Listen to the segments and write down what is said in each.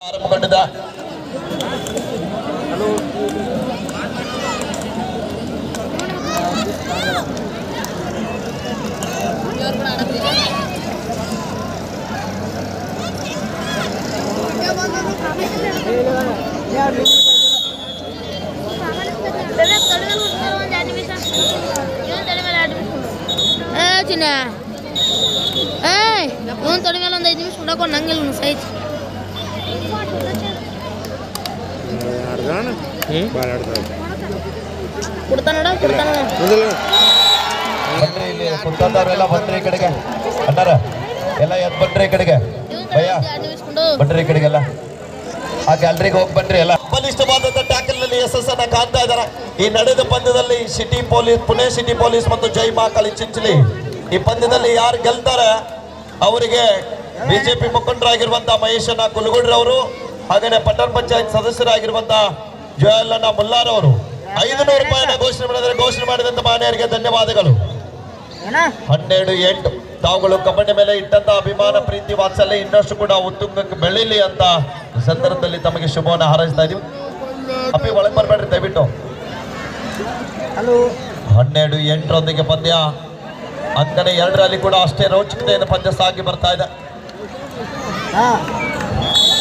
ಆರಂಭಗೊಂಡಿದೆ. ತೊಡೆ ಮೇಲೆ ಒಂದು 5 ನಿಮಿಷ ಹುಡಕೊಂಡು ನಂಗಿಲ್ಲ ಸೈಜ್ ಕೊಡ್ತಾನೋಡ ಕುಂತವ್ರೆಲ್ಲ ಬಂದ್ರಿ ಈ ಕಡೆಗೆ ಅಣ್ಣಾರ ಎಲ್ಲ ಎದ್ ಬನ್ರಿ ಈ ಕಡೆಗೆ ಭಯ್ಯ ಬನ್ರಿ ಈ ಕಡೆಗೆಲ್ಲ ಆ ಗ್ಯಾಲರಿಗೆ ಹೋಗಿ ಬನ್ರಿ ಎಲ್ಲ. ಬಲಿಷ್ಠವಾದಂತ ಟ್ಯಾಕಲ್ ನಲ್ಲಿ ಯಶಸ್ಸನ್ನ ಕಾಣ್ತಾ ಇದ್ದಾರೆ. ಈ ನಡೆದ ಪಂದ್ಯದಲ್ಲಿ city police, Pune city police ಮತ್ತು ಜೈ ಮಹಾಕಾಳಿ ಚಿಂಚಲಿ ಈ ಪಂದ್ಯದಲ್ಲಿ ಯಾರು ಗೆಲ್ತಾರೆ ಅವರಿಗೆ ಬಿಜೆಪಿ ಮುಖಂಡರಾಗಿರುವಂತಹ ಮಹೇಶಣ್ಣ ಕುಲಗುಡ್ರವರು ಹಾಗೇನೆ ಪಟ್ಟಣ ಪಂಚಾಯತ್ ಸದಸ್ಯರಾಗಿರುವಂತಹ ಜಯಲಣ್ಣ ಮುಲ್ಲಾರವರು 500 ರೂಪಾಯಿನ ಘೋಷಣೆ ಮಾಡಿದಂತ ಮಾನ್ಯರಿಗೆ ಧನ್ಯವಾದಗಳು. 12-8 ತಾವುಗಳು ಕಬಡ್ಡಿ ಮೇಲೆ ಇಟ್ಟಂತ ಅಭಿಮಾನ ಪ್ರೀತಿ ವಾತ್ಸಲ್ಯ ಇನ್ನಷ್ಟು ಕೂಡ ಉತ್ತುಂಗಕ್ಕೆ ಬೆಳೀಲಿ ಅಂತ ಈ ಸಂದರ್ಭದಲ್ಲಿ ತಮಗೆ ಶುಭವನ್ನು ಹಾರೈಸ್ತಾ ಇದೀವಿ. ಅಪ್ಪಿ ಒಳಗೆ ಬರ್ಬೇಡ್ರಿ ದಯವಿಟ್ಟು. 12-8 ಪಂದ್ಯ ಅಂಕಣೆ 2ರಲ್ಲಿ ಕೂಡ ಅಷ್ಟೇ ರೋಚಕತೆಯನ್ನು ಪಂದ್ಯ ಸಾಗಿ ಬರ್ತಾ ಇದೆ.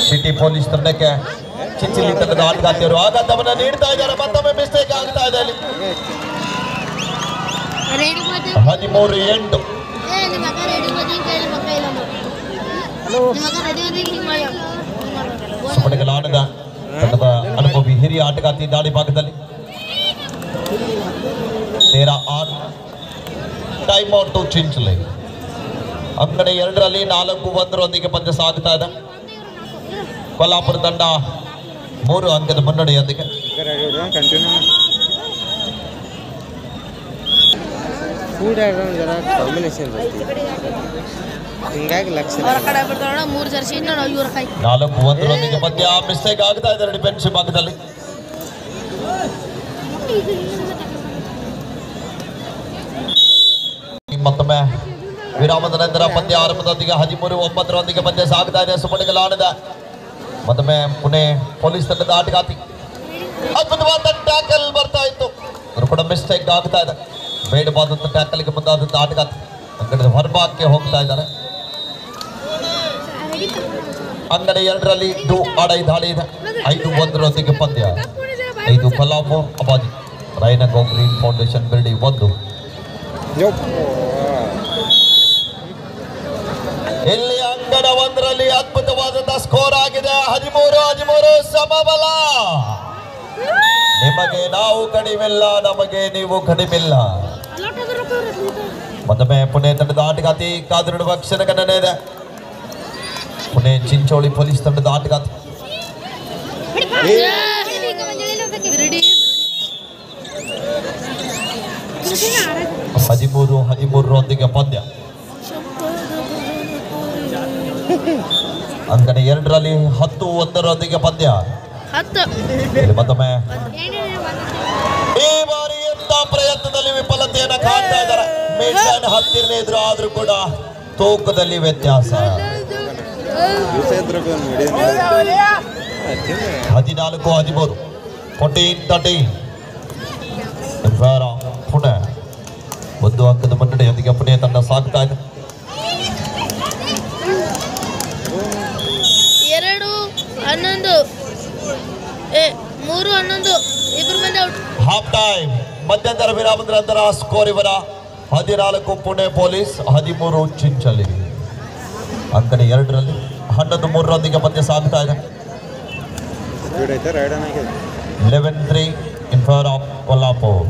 ಸಿಟಿ ಪೊಲೀಸ್ ತಂಡಕ್ಕೆ ಚಿಂಚಲಿ ತಂಡದ ಆಟಗಾರ್ತಿಯರು ಆಘಾತವನ್ನ ನೀಡ್ತಾ ಇದ್ದಾರೆ. ಮತ್ತೊಮ್ಮೆ ಮಿಸ್ಟೇಕ್ ಆಗ್ತಾ ಇದೆ ಅಲ್ಲಿ. 13-8 ಸುಮಡಿಗಲಾಡದ ತಂಡದ ಅನುಭವಿ ಹಿರಿಯ ಆಟಗಾರ್ತಿ ದಾಳಿ ಭಾಗದಲ್ಲಿ 13-8 ಟೈಮ್ ಔಟ್ ಚಿಂಚಲಿ. ಅಂಕಣೆ 2ರಲ್ಲಿ 4-1 ಪಂದ್ಯ ಸಾಗ್ತಾ ಇದೆ. ಕೊಲ್ಲಾಪುರ ತಂಡ 3 ಅಂಕದ ಮುನ್ನಡೆಯೊಂದಿಗೆ ಹಿಂಗಾಗಿ ಲಕ್ಷ 4-1 ಪಂದ್ಯ ಮಿಸ್ಟೇಕ್ ಆಗ್ತಾ ಇದ್ದಾರೆ ಡಿಫೆನ್ಸಿವ್ ಭಾಗದಲ್ಲಿ. ಮತ್ತೊಮ್ಮೆ ವಿರಾಮದ ನಂತರ ಪಂದ್ಯ ಆರಂಭದೊಂದಿಗೆ 13-9 ಪಂದ್ಯ ಸಾಗ್ತಾ ಇದೆ. ಸುಮಡಿಗಲಾಡದ ಮತ್ತೊಮ್ಮೆ ಪುಣೆ ಪೊಲೀಸ್ ತಂಡದ ಆಟಗಾರ್ತಿ ಅದ್ಭುತವಾದ ಟ್ಯಾಕಲ್ ಬರ್ತಾ ಇತ್ತು, ಅದು ಕೂಡ ಮಿಸ್ಟೇಕ್ ಆಗ್ತಾ ಇದೆ. ಬೇಡವಾದಂತ ಟ್ಯಾಕಲ್ಗೆ ಮುಂದಾದಂತ ಆಟಗಾರ್ತಿ ಅಂಗಡಿಯ ಹೊರಭಾಗಕ್ಕೆ ಹೋಗ್ತಾ ಇದ್ದಾರೆ. ಅಂಗಡಿ 2ರಲ್ಲಿ ಅಡೈ ದಾಳಿ ಇದೆ. 5-1 ಪಂದ್ಯ. 5 Kolhapur Abadi ರೈನಗೋ green foundation building 1. ಇಲ್ಲಿ ಅಂಗಣ 1ರಲ್ಲಿ ಅದ್ಭುತವಾದಂತಹ ಸ್ಕೋರ್ ಆಗಿದೆ. 13-13 ಸಮಬಲ. ನಿಮಗೆ ನಾವು ಕಡಿಮೆಲ್ಲ, ನಮಗೆ ನೀವು ಕಡಿಮೆಲ್ಲ. ಮತ್ತೊಮ್ಮೆ ಪುಣೆ ತಂಡದ ಆಟಗಾರ್ತಿ ಕಾದು ನೋಡುವ ಕ್ಷಣಗಣನೆ ಇದೆ. ಪುಣೆ ಚಿಂಚೋಳಿ ಪೊಲೀಸ್ ತಂಡದ ಆಟಗಾರ್ತಿ 13-13 ಪಂದ್ಯ. ಅಂಕಣೆ 2ರಲ್ಲಿ 10-1 ಪಂದ್ಯ. ಮತ್ತೊಮ್ಮೆ ಈ ಬಾರಿ ಎಂತ ಪ್ರಯತ್ನದಲ್ಲಿ ವಿಫಲತೆಯನ್ನು ಕಾಣ್ತಾ ಇದ್ದಾರೆ. ಮಿಡ್ಲೈನ್ ಹತ್ತಿರನೇ ಇದ್ರು ಆದ್ರೂ ಕೂಡ ತೂಕದಲ್ಲಿ ವ್ಯತ್ಯಾಸ. 14-13 14-13 ಪುಣೆ 1 ಅಂಕದ ಮುನ್ನಡೆಯೊಂದಿಗೆ ಪುಣೆ ತಂಡ ಸಾಗ್ತಾ ಇದೆ. 2-11 ಇಬ್ಬರು ಮಂದಿ ಔಟ್. ಹಾಫ್ ಟೈಮ್ ಮಧ್ಯಂತರ ವಿರಾಮದ ನಂತರ ಸ್ಕೋರ್ ಇವರ 14 ಪುಣೆ ಪೊಲೀಸ್, 13 ಚಿಂಚಲಿ. ಅಂಕಣೆ 2ರಲ್ಲಿ 11-3 ಪಂದ್ಯ ಸಾಗ್ತಾ ಇದೆ. 11-3 ಇನ್ ಫೇವರ್ ಆಫ್ ಕೊಲ್ಲಾಪುರ್.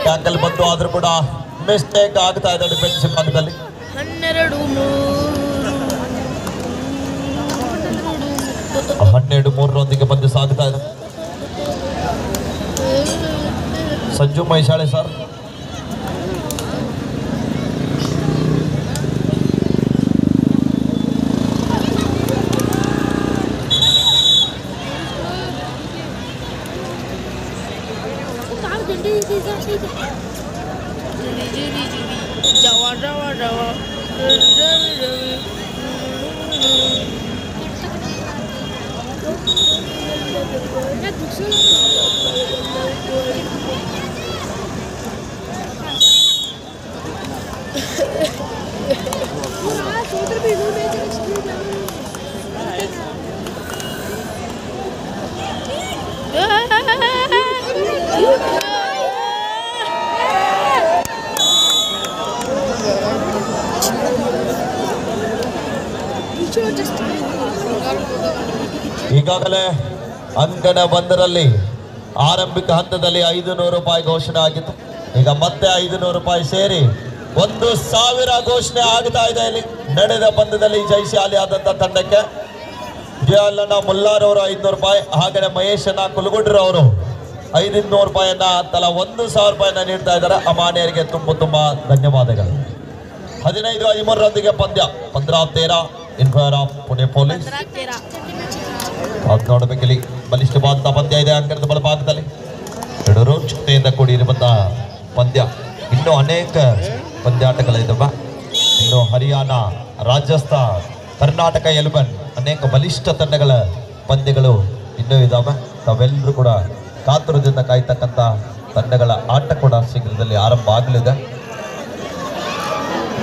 ಟ್ಯಾಕಲ್ ಬಂದು ಆದ್ರೂ ಕೂಡ ಮಿಸ್ಟೇಕ್ ಆಗ್ತಾ ಇದೆ ಡಿಫೆನ್ಸಿವ್ ಭಾಗದಲ್ಲಿ. 12-3 ಪಂದ್ಯ ಸಾಗ್ತಾ ಇದೆ. ಸಂಜು ಮೈಸಾಳೆ ಸರ್. ಈಗಾಗಲೇ ಅಂಕಣ 1ರಲ್ಲಿ ಆರಂಭಿಕ ಹಂತದಲ್ಲಿ 500 ರೂಪಾಯಿ ಘೋಷಣೆ ಆಗಿತ್ತು. ಈಗ ಮತ್ತೆ 500 ರೂಪಾಯಿ ಸೇರಿ 1000 ಘೋಷಣೆ ಆಗ್ತಾ ಇದೆ. ಇಲ್ಲಿ ನಡೆದ ಪಂದ್ಯದಲ್ಲಿ ಜಯಶಾಲಿ ಆದಂತ ತಂಡಕ್ಕೆ ಜಯಲಣ್ಣ ಮುಲ್ಲಾರ್ ಅವರು 500 ರೂಪಾಯಿ, ಹಾಗೆ ಮಹೇಶಣ್ಣ ಕುಲಗುಡ್ರ ಅವರು 500 ರೂಪಾಯಿಯನ್ನ ತಲಾ 1000 ರೂಪಾಯಿನ ನೀಡ್ತಾ ಇದ್ದಾರೆ. ಅಮಾನ್ಯರಿಗೆ ತುಂಬಾ ಧನ್ಯವಾದಗಳು. 15-13 ಪಂದ್ಯ 15-13 in favour of Pune police. ನೋಡಬೇಕಿಲ್ಲಿ ಬಲಿಷ್ಠವಾದ ಪಂದ್ಯ ಇದೆ ಅಂಕಣದ ಬಲಭಾಗದಲ್ಲಿ. ಎರಡು ರೋಚಕತೆಯಿಂದ ಕೂಡಿರುವಂತಹ ಪಂದ್ಯ. ಇನ್ನೂ ಅನೇಕ ಪಂದ್ಯಾಟಗಳಿದ್ದಾವೆ. ಇನ್ನು ಹರಿಯಾಣ, ರಾಜಸ್ಥಾನ್, ಕರ್ನಾಟಕ 11 ಅನೇಕ ಬಲಿಷ್ಠ ತಂಡಗಳ ಪಂದ್ಯಗಳು ಇನ್ನೂ ಇದ್ದಾವೆ. ತಾವೆಲ್ಲರೂ ಕೂಡ ಕಾತುರದಿಂದ ಕಾಯ್ತಕ್ಕಂಥ ತಂಡಗಳ ಆಟ ಕೂಡ ಶೀಘ್ರದಲ್ಲಿ ಆರಂಭ ಆಗಲಿದೆ.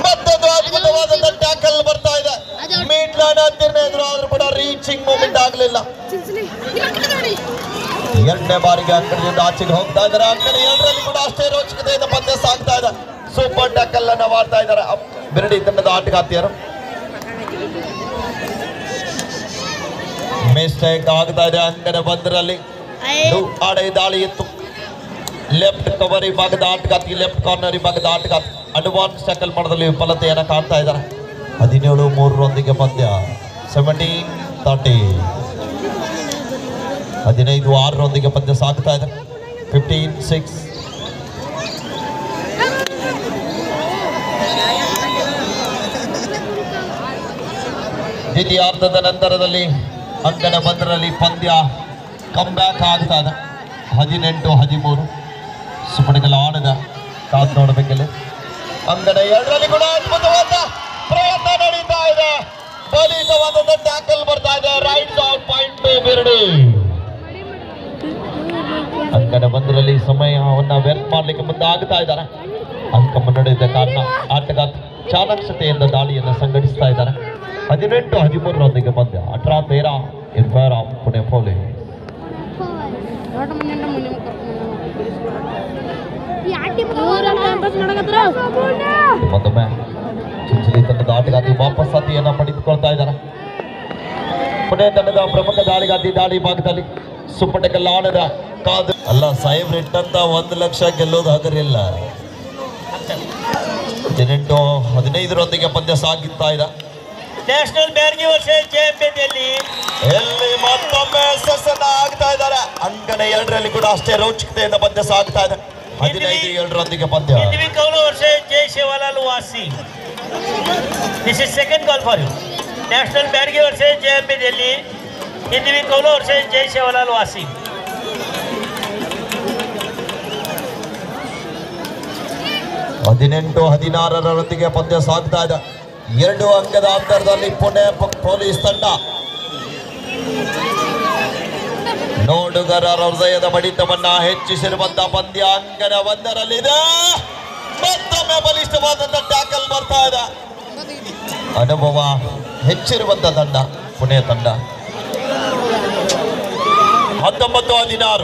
ಮತ್ತೊಂದು ಅದ್ಭುತವಾದ ಟ್ಯಾಕಲ್ ಬರ್ತಾ ಇದೆ. ಮೀಟ್ ಲೈನ್ ಹತ್ತಿರ ಎದುರು ಆದ್ರೂ ಕೂಡ ರೀಚಿಂಗ್ ಮೂವ್ಮೆಂಟ್ ಆಗಲಿಲ್ಲ. ಎರಡನೇ ಬಾರಿಗೆ ಅಂಕಣದಿಂದ ಆಚೆಗೆ ಹೋಗ್ತಾ ಇದ್ದಾರೆ. ಅಂಕಣ 2ರಲ್ಲಿ ಕೂಡ ಅಷ್ಟೇ ರೋಚಕತೆಯಿಂದ ಪಂದ್ಯ ಸಾಗ್ತಾ ಇದೆ. ಸೂಪರ್ ಟ್ಯಾಕಲ್ ಅನ್ನ ಮಾಡ್ತಾ ಇದ್ದಾರೆ ಬಿರಡಿ ತಂಡದ ಆಟಗಾರ್ತಿಯರು. ಮಿಸ್ಟೇಕ್ ಆಗ್ತಾ ಇದೆ ಅಂಕಣ 1ರಲ್ಲಿ. ಆಡೆ ದಾಳಿ ಇತ್ತು. ಲೆಫ್ಟ್ ಕವರ್ ವಿಭಾಗದ ಆಟಗಾರ್ತಿ, ಲೆಫ್ಟ್ ಕಾರ್ನರ್ ವಿಭಾಗದ ಆಟಗಾರ್ತಿ ಅಡ್ವಾನ್ಸ್ ಟ್ಯಾಕಲ್ ಮಾಡೋದ್ರಲ್ಲಿ ವಿಫಲತೆಯನ್ನು ಕಾಣ್ತಾ ಇದ್ದಾರೆ. 17-3 ಪಂದ್ಯ 17-30. 15-6 ಪಂದ್ಯ ಸಾಗ್ತಾ ಇದೆ. 15-6. ದ್ವಿತೀಯಾರ್ಧದ ನಂತರದಲ್ಲಿ ಅಂಕಣ 1ರಲ್ಲಿ ಪಂದ್ಯ ಕಮ್ ಬ್ಯಾಕ್ ಆಗ್ತಾ ಇದೆ. 18-13 ಸುಪಣಿಗಳ ಆಣದ ಕಾದು ನೋಡಬೇಕಿಲ್ಲ. ಅಂಕಣ 2ರಲ್ಲಿ ಕೂಡ ಅದ್ಭುತವಾದ ಪ್ರಯತ್ನ ನಡೀತಾ ಇದೆ. ಬಲಿಷ್ಠವಾದ ಟ್ಯಾಕಲ್ ಬರ್ತಾ ಇದೆ. Right out point to Biradi. ಅಂಕಣ 1ರಲ್ಲಿ ಸಮಯವನ್ನ ವ್ಯರ್ಥ ಮಾಡಲಿಕ್ಕೆ ಮುಂದಾಗ್ತಾ ಇದ್ದಾರೆ. ಅಂಕ ಮುನ್ನಡೆದ ಕಾರಣ ಆಟಗಾರ ಚಾಣಾಕ್ಷತೆಯಿಂದ ದಾಳಿಯನ್ನು ಸಂಘಟಿಸ್ತಾ ಇದ್ದಾರೆ. 18-13 ಪಂದ್ಯ 18-13 ಇನ್ ಫೇವರ್ ಆಫ್ ಪುಣೆ ಪೊಲೀಸ್. ಮತ್ತೊಮ್ಮೆ ಚಿಂಚಲಿ ತಂಡದ ಆಟಗಾರ್ತಿ ವಾಪಸ್ ಅತಿಯನ್ನ ಪಡೆದುಕೊಳ್ತಾ ಇದ್ದಾರೆ. ಪುಣೆ ತಂಡದ ಪ್ರಮುಖ ದಾಳಿಗಾರ್ತಿ ದಾಳಿ ಭಾಗದಲ್ಲಿ ಸುಪ್ಪಟಕಲ್ಲ ಆಣದ ಕಾದು ಅಲ್ಲ ಸಾಹೇಬ್ರು ಇಟ್ಟಂತ 1 ಲಕ್ಷ ಗೆಲ್ಲೋದು ಹಗರಿಲ್ಲ. 18-15 ಪಂದ್ಯ ಸಾಗಿತ್ತಾ ಇದೆ. ನ್ಯಾಷನಲ್ ಬ್ಯಾರ್ಗಿ ವರ್ಸಸ್ ಜೆಎಂಬಿಯಲ್ಲಿ ಎಲ್ಲಿ ಮತ್ತೊಮ್ಮೆ ಸೆಸನ್ನ ಆಗ್ತಾ ಇದ್ದಾರೆ. ಅಂಕಣ 2ರಲ್ಲಿ ಕೂಡ ಅಷ್ಟೇ ರೋಚಕತೆಯಿಂದ ಪಂದ್ಯ ಸಾಗ್ತಾ ಇದೆ. 15-7 ಪಂದ್ಯ. ಹಿಂದ್ವಿ ಕೌಲ ವರ್ಸಸ್ ಜೈ ಶಿವಲಾಲ್ ವಾಸಿ. This is second call for you. National ಬ್ಯಾರ್ಗಿ ವರ್ಸಸ್ ಜೆಎಂಬಿಯಲ್ಲಿ ಹಿಂದ್ವಿ ಕೌಲ ವರ್ಸಸ್ ಜೈ ಶಿವಲಾಲ್ ವಾಸಿ. 18-16 ಪಂದ್ಯ ಸಾಗ್ತಾ ಇದೆ. 2 ಅಂಕದ ಅಂತರದಲ್ಲಿ ಪುಣೆ ಪೊಲೀಸ್ ತಂಡ ನೋಡುಗರ ಹೃದಯದ ಬಡಿತವನ್ನ ಹೆಚ್ಚಿಸಿರುವಂತಹ ಪಂದ್ಯ ಅಂಕಣ 1ರಲ್ಲಿದೆ. ಮತ್ತೊಮ್ಮೆ ಬಲಿಷ್ಠವಾದಂತ ಟ್ಯಾಕಲ್ ಬರ್ತಾ ಇದೆ. ಅನುಭವ ಹೆಚ್ಚಿರುವಂತ ತಂಡ ಪುಣೆ ತಂಡ. 19-16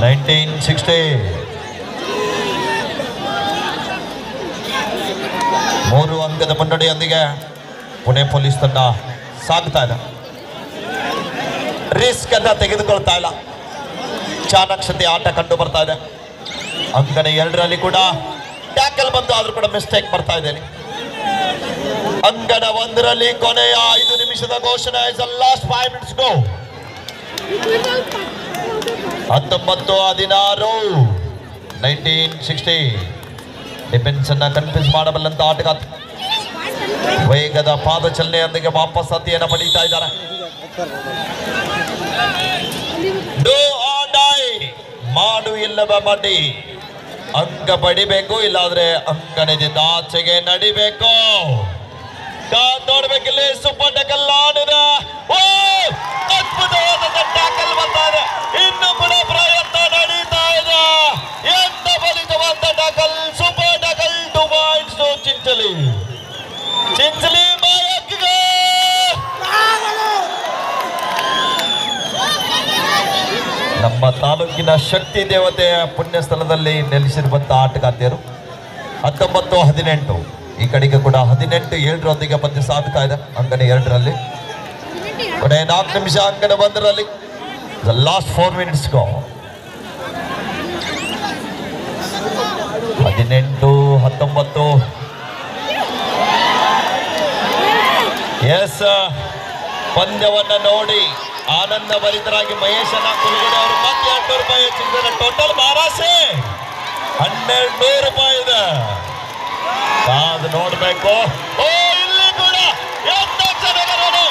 1960 3 ಅಂಕದ ಮುನ್ನಡೆಯೊಂದಿಗೆ ಪುಣೆ ಪೊಲೀಸ್ ತಂಡ ಸಾಗ್ತಾ ಇದೆ. ರಿಸ್ಕ್ ಅನ್ನ ತೆಗೆದುಕೊಳ್ತಾ ಇಲ್ಲ. ಚಾಣಾಕ್ಷತೆ ಆಟ ಕಂಡು ಬರ್ತಾ ಇದೆ. ಅಂಕಣ 2ರಲ್ಲಿ ಕೂಡ ಟ್ಯಾಕಲ್ ಬಂದು ಆದ್ರೂ ಕೂಡ ಮಿಸ್ಟೇಕ್ ಬರ್ತಾ ಇದೆ. ಅಂಕಣ 1ರಲ್ಲಿ ಕೊನೆಯ 5 ನಿಮಿಷದ ಘೋಷಣೆ. ಲಾಸ್ಟ್ 5 minutes ಗೋ. 19-16 1960 ಡಿಫೆನ್ಸ್ ಅನ್ನ ಕನ್ಫ್ಯೂಸ್ ಮಾಡಬಲ್ಲಂತ ಆಟಗಾರ ವೇಗದ ಪಾದಚಲನೆಯೊಂದಿಗೆ ವಾಪಸ್ ಅತಿಯನ್ನು ಪಡೀತಾ ಇದ್ದಾರೆ. ಮಾಡು ಇಲ್ಲವ ಮಡಿ. ಅಂಕ ಪಡಿಬೇಕು, ಇಲ್ಲಾದ್ರೆ ಅಂಕಣದಿಂದ ಆಚೆಗೆ ನಡಿಬೇಕು. ನೋಡ್ಬೇಕಿಲ್ಲಿ ತಾಲೂಕಿನ ಶಕ್ತಿ ದೇವತೆಯ ಪುಣ್ಯ ಸ್ಥಳದಲ್ಲಿ ನೆಲೆಸಿರುವಂಥ ಆಟಗಾರ್ತಿಯರು 19-18 ಈ ಕಡೆಗೆ ಕೂಡ 18-7 ಪಂದ್ಯ ಸಾಗ್ತಾ ಇದೆ ಅಂಗಡಿ 2ರಲ್ಲಿ. ಕೊನೆ 4 ನಿಮಿಷ ಅಂಗಡಿ 1ರಲ್ಲಿ. The last 4 minutes go. 18-19. S, ಪಂದ್ಯವನ್ನು ನೋಡಿ ಆನಂದ ಭರಿತರಾಗಿ ಮಹೇಶನ ಕುಲಗುಡಿ ಅವರು ಮತ್ತೆ 200 ರೂಪಾಯಿ ಹೆಚ್ಚಿದ್ದಾರೆ. ಟೋಟಲ್ ಬಾರಾಸೆ 1200 ರೂಪಾಯಿ ಇದೆ. ಅದು ನೋಡ್ಬೇಕು. ಓ, ಇಲ್ಲಿ ಕೂಡ ಎಂತ ಚೆನ್ನಾಗಿರೋದು.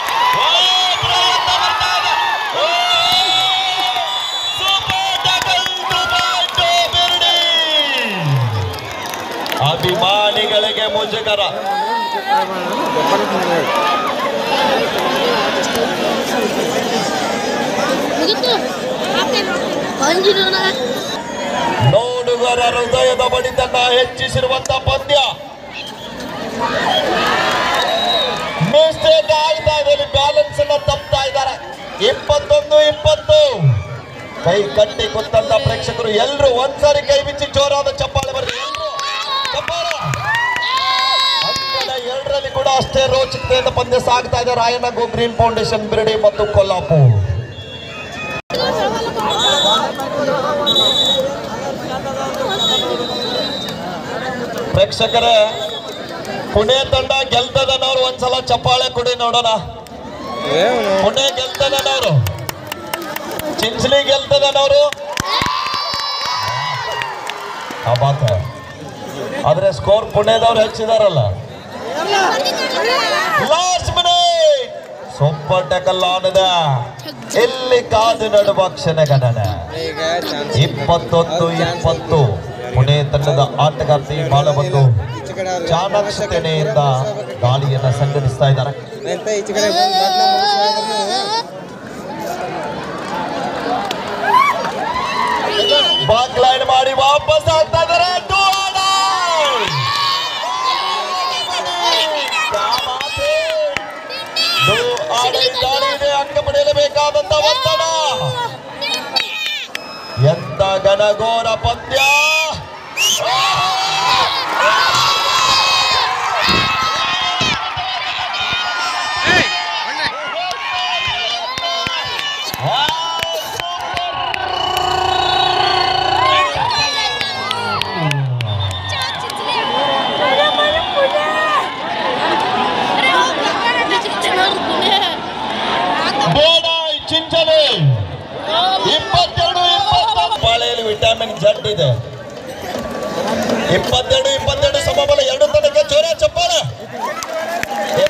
ಪ್ರಯತ್ನ ಬರ್ತಾ ಇದೆ. Super double ಬಿರ್ಡಿ. ಅಭಿಮಾನಿಗಳಿಗೆ ಮುಜುಗರ. ನೋಡುಗರ ಹೃದಯದ ಬಡಿತನ್ನ ಹೆಚ್ಚಿಸಿರುವಂತ ಪಂದ್ಯ. ಮಿಸ್ಟೇಕ್ ಆಗ್ತಾ ಇದೆ, ಬ್ಯಾಲೆನ್ಸ್ ಅನ್ನ ತಪ್ತಾ ಇದ್ದಾರೆ. 21-20 ಕೈ ಕಟ್ಟಿ ಕೂತಂತ ಪ್ರೇಕ್ಷಕರು ಎಲ್ಲರೂ ಒಂದ್ಸಾರಿ ಕೈ ಬಿಚ್ಚಿ ಜೋರಾದ ಚಪ್ಪಾಳೆ ಬರಲಿ. ಅಂಕಣ 2ರಲ್ಲಿ ಕೂಡ ಅಷ್ಟೇ ರೋಚಕತೆಯಿಂದ ಪಂದ್ಯ ಸಾಗ್ತಾ ಇದೆ. ರಾಯಣ್ಣ ಗೋ ಗ್ರೀನ್ ಫೌಂಡೇಶನ್ ಬಿರ್ಡಿ ಮತ್ತು ಕೊಲ್ಲಾಪುರ್. ಪ್ರೇಕ್ಷಕರೇ, ಪುಣೆ ತಂಡ ಗೆಲ್ತದನವ್ರು ಒಂದ್ಸಲ ಚಪ್ಪಾಳೆ ಕೊಡಿ ನೋಡೋಣ. ಪುಣೆ ಗೆಲ್ತದನವ್ರು, ಚಿಂಚಲಿ ಗೆಲ್ತದನವ್ರು. ಆದ್ರೆ ಸ್ಕೋರ್ ಪುಣೆದವ್ರು ಹೆಚ್ಚಿದಾರಲ್ಲ. ಲಾಸ್ಟ್ ಮಿನಿಟ್ ಸೂಪರ್ ಟ್ಯಾಕಲ್ ಆನದ. ಇಲ್ಲಿ ಕಾದು ನಡುವ ಕ್ಷಣಗಣನ. 21-20 ಪುಣೆ ತಂಡದ ಆಟಗಾರ್ತಿ ಬಹಳ ಒಂದು ಚಾಣಾಕ್ಷತೆಯಿಂದ ದಾಳಿಯನ್ನ ಸಂಘಟಿಸ್ತಾ ಇದ್ದಾರೆ. ಬ್ಯಾಕ್ ಲೈನ್ ಮಾಡಿ ವಾಪಸ್ ಆಗ್ತಾ ಇದ್ದಾರೆ. ಅಂಕ ಪಡೆಯಲೇಬೇಕಾದಂತ ಒತ್ತಡ. ಎಂತ ಘನಘೋರ ಪಂದ್ಯ. ಚಿಂಚಲಿ 22-20 ಪಾಳೆಯಲ್ಲಿ ವಿಟಮಿನ್ ಜಡ್ ಇದೆ. 22-22 ಸಮಬಲ 2 ತನಕ ಜೋರ ಚಪ್ಪಾಳೆ.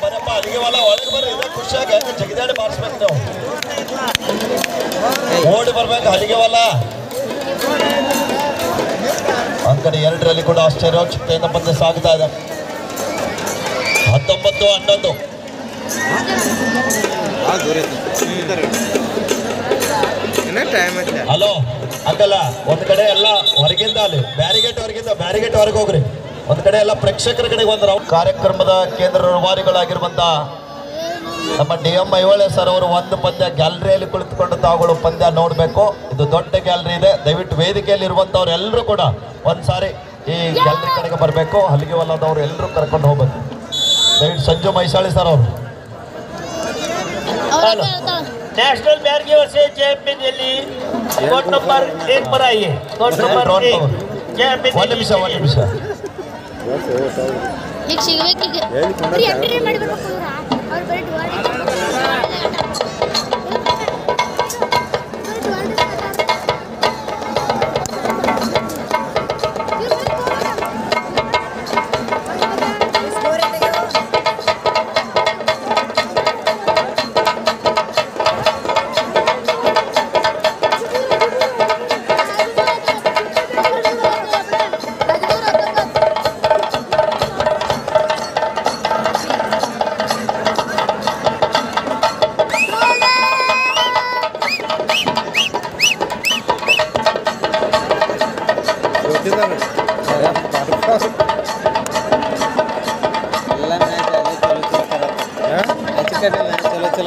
ಬರಪ್ಪ ಅಲ್ಲಿಗೆ ಒಳಗೆ ಬರ್ರಿ. ಇದ ಖುಷಿಯಾಗಿ ಜಗದಾಡಿ ಬಾರಿಸ್ಬೇಕು. ನೀವು ಓಡಿ ಬರ್ಬೇಕು ಅಲ್ಲಿಗೆ ಹೊಲ. ಅಂಕಣ 2ರಲ್ಲಿ ಕೂಡ ಅಷ್ಟೇ ರೋಚಕತೆಯಿಂದ ಪಂದ್ಯ ಸಾಗ್ತಾ ಇದೆ. 19-11. ಹಲೋ ಹಂಗಲ್ಲ, ಒಂದ್ ಕಡೆ ಎಲ್ಲ ಹೊರಗಿಂದ ಅಲ್ಲಿ ಬ್ಯಾರಿಗೇಟ್ ಹೊರಗೆ ಹೋಗ್ರಿ. ಒಂದ್ ಕಡೆ ಎಲ್ಲ ಪ್ರೇಕ್ಷಕರ ಕಡೆಗೆ ಬಂದ್ರ. ಕಾರ್ಯಕ್ರಮದ ಕೇಂದ್ರ ರೂವಾರಿಗಳಾಗಿರುವಂತ ನಮ್ಮ DM ಐಹೊಳೆ ಸರ್ ಅವರು ಒಂದು ಪಂದ್ಯ ಗ್ಯಾಲರಿಯಲ್ಲಿ ಕುಳಿತುಕೊಂಡು ತಾವುಗಳು ಪಂದ್ಯ ನೋಡ್ಬೇಕು. ಇದು ದೊಡ್ಡ ಗ್ಯಾಲರಿ ಇದೆ. ದಯವಿಟ್ಟು ವೇದಿಕೆಯಲ್ಲಿ ಇರುವಂತವ್ರು ಎಲ್ಲರೂ ಕೂಡ ಒಂದ್ಸಾರಿ ಈ ಗ್ಯಾಲರಿ ಕಡೆಗೆ ಬರಬೇಕು. ಹಲಿಗೆ ಹೊಲದವ್ರು ಎಲ್ಲರೂ ಕರ್ಕೊಂಡು ಹೋಗ್ಬೇಕು. ದಯವಿಟ್ಟು ಸಂಜು ಮೈಸಾಳಿ ಸರ್ ಅವರು. नेशनल बैरगे versus JMP Delhi court number 1 पर आइए. Court number 1 JMP Delhi. ಒಂದು ನಿಮಿಷ ಈಗ ಸಿಗಬೇಕೀಗ. ಎಂಟ್ರಿ ಮಾಡಬೇಕು ಅವ್ರು ಬರೀ चलो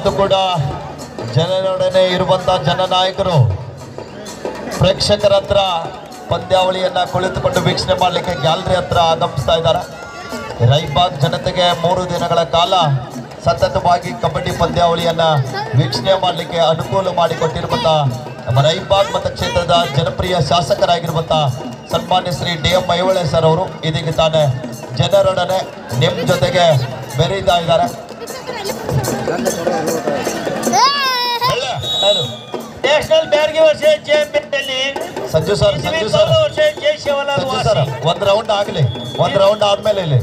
ಯಾವತ್ತೂ ಕೂಡ ಜನರೊಡನೆ ಇರುವಂತ ಜನನಾಯಕರು ಪ್ರೇಕ್ಷಕರ ಹತ್ರ ಪಂದ್ಯಾವಳಿಯನ್ನ ಕುಳಿತುಕೊಂಡು ವೀಕ್ಷಣೆ ಮಾಡಲಿಕ್ಕೆ ಗ್ಯಾಲರಿ ಹತ್ರ ಆಗಮಿಸ್ತಾ ಇದ್ದಾರೆ. ರಾಯಬಾಗ್ ಜನತೆಗೆ 3 ದಿನಗಳ ಕಾಲ ಸತತವಾಗಿ ಕಬಡ್ಡಿ ಪಂದ್ಯಾವಳಿಯನ್ನ ವೀಕ್ಷಣೆ ಮಾಡಲಿಕ್ಕೆ ಅನುಕೂಲ ಮಾಡಿಕೊಟ್ಟಿರುವಂತ ನಮ್ಮ ರಾಯಬಾಗ್ ಮತಕ್ಷೇತ್ರದ ಜನಪ್ರಿಯ ಶಾಸಕರಾಗಿರುವಂತ ಸನ್ಮಾನ್ಯ ಶ್ರೀ DM ಐಹೊಳೆ ಸರ್ ಅವರು ಇದೀಗ ತಾನೇ ಜನರೊಡನೆ ನಿಮ್ಮ ಜೊತೆಗೆ ಬೆರೀತಾ ಇದ್ದಾರೆ. ನ್ಯಾಷನಲ್ ಬ್ಯಾಡ್ಗೆ ವರ್ಸಸ್ ಜೆಎಂಪಿಯಲ್ಲಿ ಸಂಜು ಸರ್ ಜೈ ಶಿವಲಾಲ್ ಸರ್ ವಾಸಿ. ಒಂದು ರೌಂಡ್ ಆಗಲಿ, ಒಂದು ರೌಂಡ್ ಆದ್ಮೇಲೆ ಇಲ್ಲಿ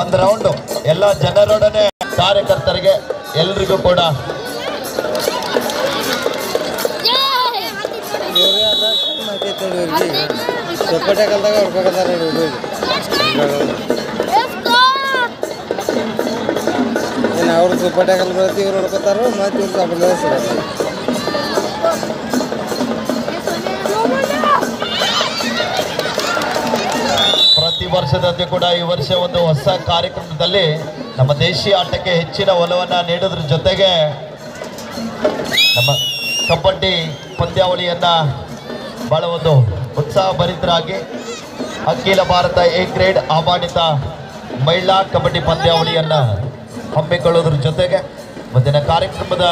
ಒಂದು ರೌಂಡ್ ಎಲ್ಲ ಜನರೊಡನೆ ಕಾರ್ಯಕರ್ತರಿಗೆ ಎಲ್ರಿಗೂ ಕೂಡ ಅವ್ರು ಸೂಪರ್ ಟ್ಯಾಕಲ್ ಬರುತ್ತೆ, ಇವ್ರು ಹೊಡ್ಕೋತಾರೋ ಮತ್ತೆ ಇವ್ರು ಜಬರ್ದಸ್ತ್ ಪ್ರತಿ ವರ್ಷದಂತೆ ಕೂಡ ಈ ವರ್ಷ ಒಂದು ಹೊಸ ಕಾರ್ಯಕ್ರಮದಲ್ಲಿ ನಮ್ಮ ದೇಶೀಯ ಆಟಕ್ಕೆ ಹೆಚ್ಚಿನ ಒಲವನ್ನ ನೀಡೋದ್ರ ಜೊತೆಗೆ ನಮ್ಮ ಕಬಡ್ಡಿ ಪಂದ್ಯಾವಳಿಯನ್ನ ಬಹಳ ಒಂದು ಉತ್ಸಾಹಭರಿತರಾಗಿ ಅಖಿಲ ಭಾರತ ಎ ಗ್ರೇಡ್ ಆಹ್ವಾನಿತ ಮಹಿಳಾ ಕಬಡ್ಡಿ ಪಂದ್ಯಾವಳಿಯನ್ನ ಹಮ್ಮಿಕೊಳ್ಳೋದ್ರ ಜೊತೆಗೆ ಮುಂದಿನ ಕಾರ್ಯಕ್ರಮದ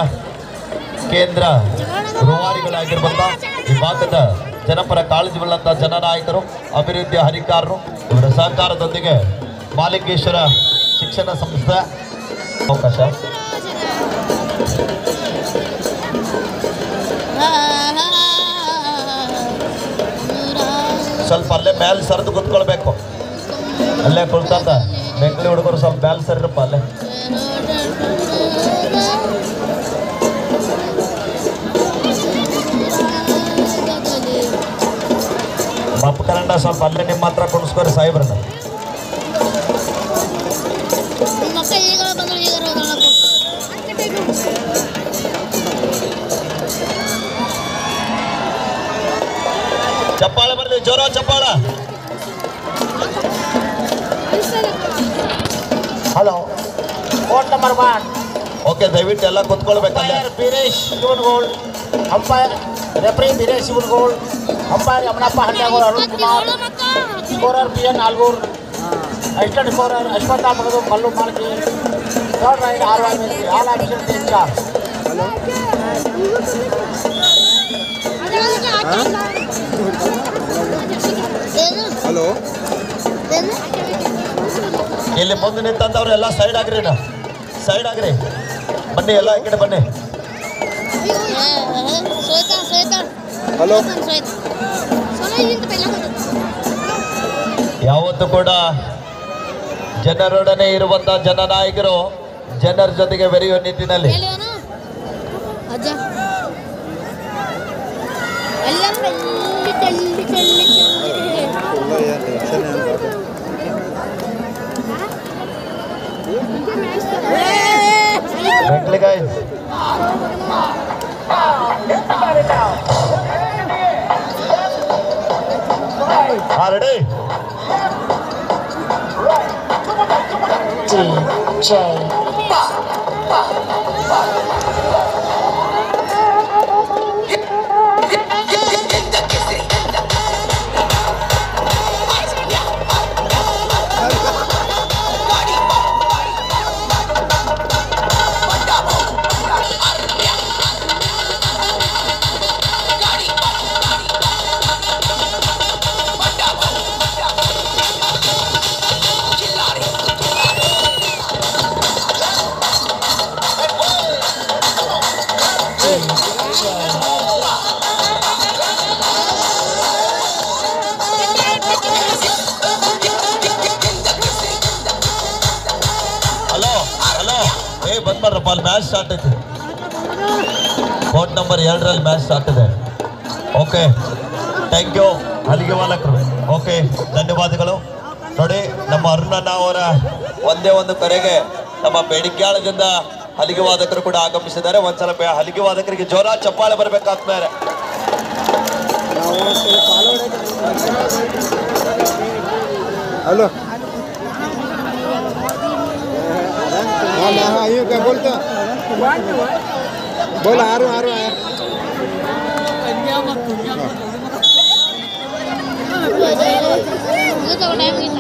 ಕೇಂದ್ರ ರೂವಾರಿಗಳಾಗಿರುವಂಥ ಈ ಭಾಗದ ಜನಪರ ಕಾಳಜಿಯುಳ್ಳಂಥ ಜನನಾಯಕರು, ಅಭಿವೃದ್ಧಿ ಹರಿಕಾರರು ಇವರ ಸಹಕಾರದೊಂದಿಗೆ ಮಾಲಿಂಗೇಶ್ವರ ಶಿಕ್ಷಣ ಸಂಸ್ಥೆ ಅವಕಾಶ. ಸ್ವಲ್ಪ ಅಲ್ಲೇ ಮೇಲೆ ಸರಿದು ಕೂತ್ಕೊಳ್ಬೇಕು, ಅಲ್ಲೇ ಕುಳ್ತಂತ ಬೆಂಗಳೂರು ಹುಡುಗರು ಸ್ವಲ್ಪ ಮೇಲೆ ಸರಿರಪ್ಪ ಅಲ್ಲೇ. ಮಪ್ಪಕರಣ್ಣ ಸ್ವಲ್ಪ ಅಲ್ಲೇ ನಿಮ್ಮ ಹತ್ರ ಕುಣಿಸ್ಕೋರಿ ಸಾಹೇಬ್ರನ್ನ. ಚಪ್ಪಾಳೆ ಬರ್ಲಿ, ಜೋರ ಚಪ್ಪಾಳ. ಹಲೋ, ಕೋರ್ಟ್ ನಂಬರ್ 1 ಓಕೆ, ದಯವಿಟ್ಟು ಎಲ್ಲ ಕೂತ್ಕೊಳ್ಬೇಕಲ್ಲ. Beeresh Shivanagol, umpire referee Beeresh Shivanagol, umpire Yamanappa Handyagol, Arun Kumar, scorer PN Algur, assistant scorer Ashwatha ಮಗದು Mallu Malki, third raid RY Malki, all officer in charge. Hello, ಇಲ್ಲಿ ಮುಂದೆ ನಿಂತಂದವ್ರು ಎಲ್ಲ ಸೈಡ್ ಆಗ್ರಿ, ಸೈಡ್ ಆಗ್ರಿ, ಬನ್ನಿ ಎಲ್ಲ ಈ ಕಡೆ ಬನ್ನಿ. ಹಲೋ, ಯಾವತ್ತೂ ಕೂಡ ಜನರೊಡನೆ ಇರುವಂತ ಜನನಾಯಕರು ಜನರ ಜೊತೆಗೆ ಬೆರೆಯುವ ನಿಟ್ಟಿನಲ್ಲಿ guys. Ready? DJ. ಬಂದ್ ಮಾಡ್ರಪ್ಪ, ಅಲ್ಲಿ ಮ್ಯಾಚ್ ಸ್ಟಾರ್ಟ್ ಐತಿ. ಕೋರ್ಟ್ ನಂಬರ್ 2ರಲ್ಲಿ ಮ್ಯಾಚ್ ಸ್ಟಾರ್ಟ್ ಇದೆ. ಓಕೆ, ಥ್ಯಾಂಕ್ ಯು ಹಲಿಗೆ ಮಾಲಕರು. ಓಕೆ, ಧನ್ಯವಾದಗಳು. ನೋಡಿ, ನಮ್ಮ ಅರುಣಣ್ಣ ಅವರ ಒಂದೇ ಒಂದು ಕರೆಗೆ ನಮ್ಮ ಬೆಡಿಗ್ಯಾಳದಿಂದ ಹಲಿಗೆ ವಾದಕರು ಕೂಡ ಆಗಮಿಸಿದ್ದಾರೆ. ಒಂದ್ಸಲ ಹಲಿಗೆ ವಾದಕರಿಗೆ ಜೋರ ಚಪ್ಪಾಳೆ ಬರಬೇಕಾಗ್ತಾರೆ. ಹಲೋ, हाँ हाँ, यूँ क्या बोलते हैं? बोल आ रहा हूँ ಇದು ತಗೊಂಡು ಹೆಂಗಿಲ್ಲ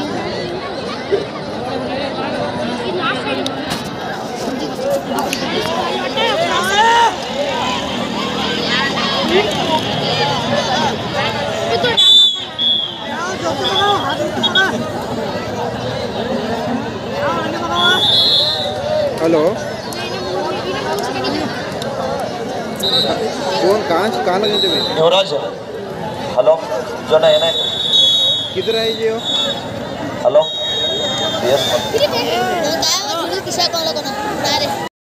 हेलो फोन कहाँ लगे थे भाई युवराज हलो जो ना किधर आई जी हो हलो यस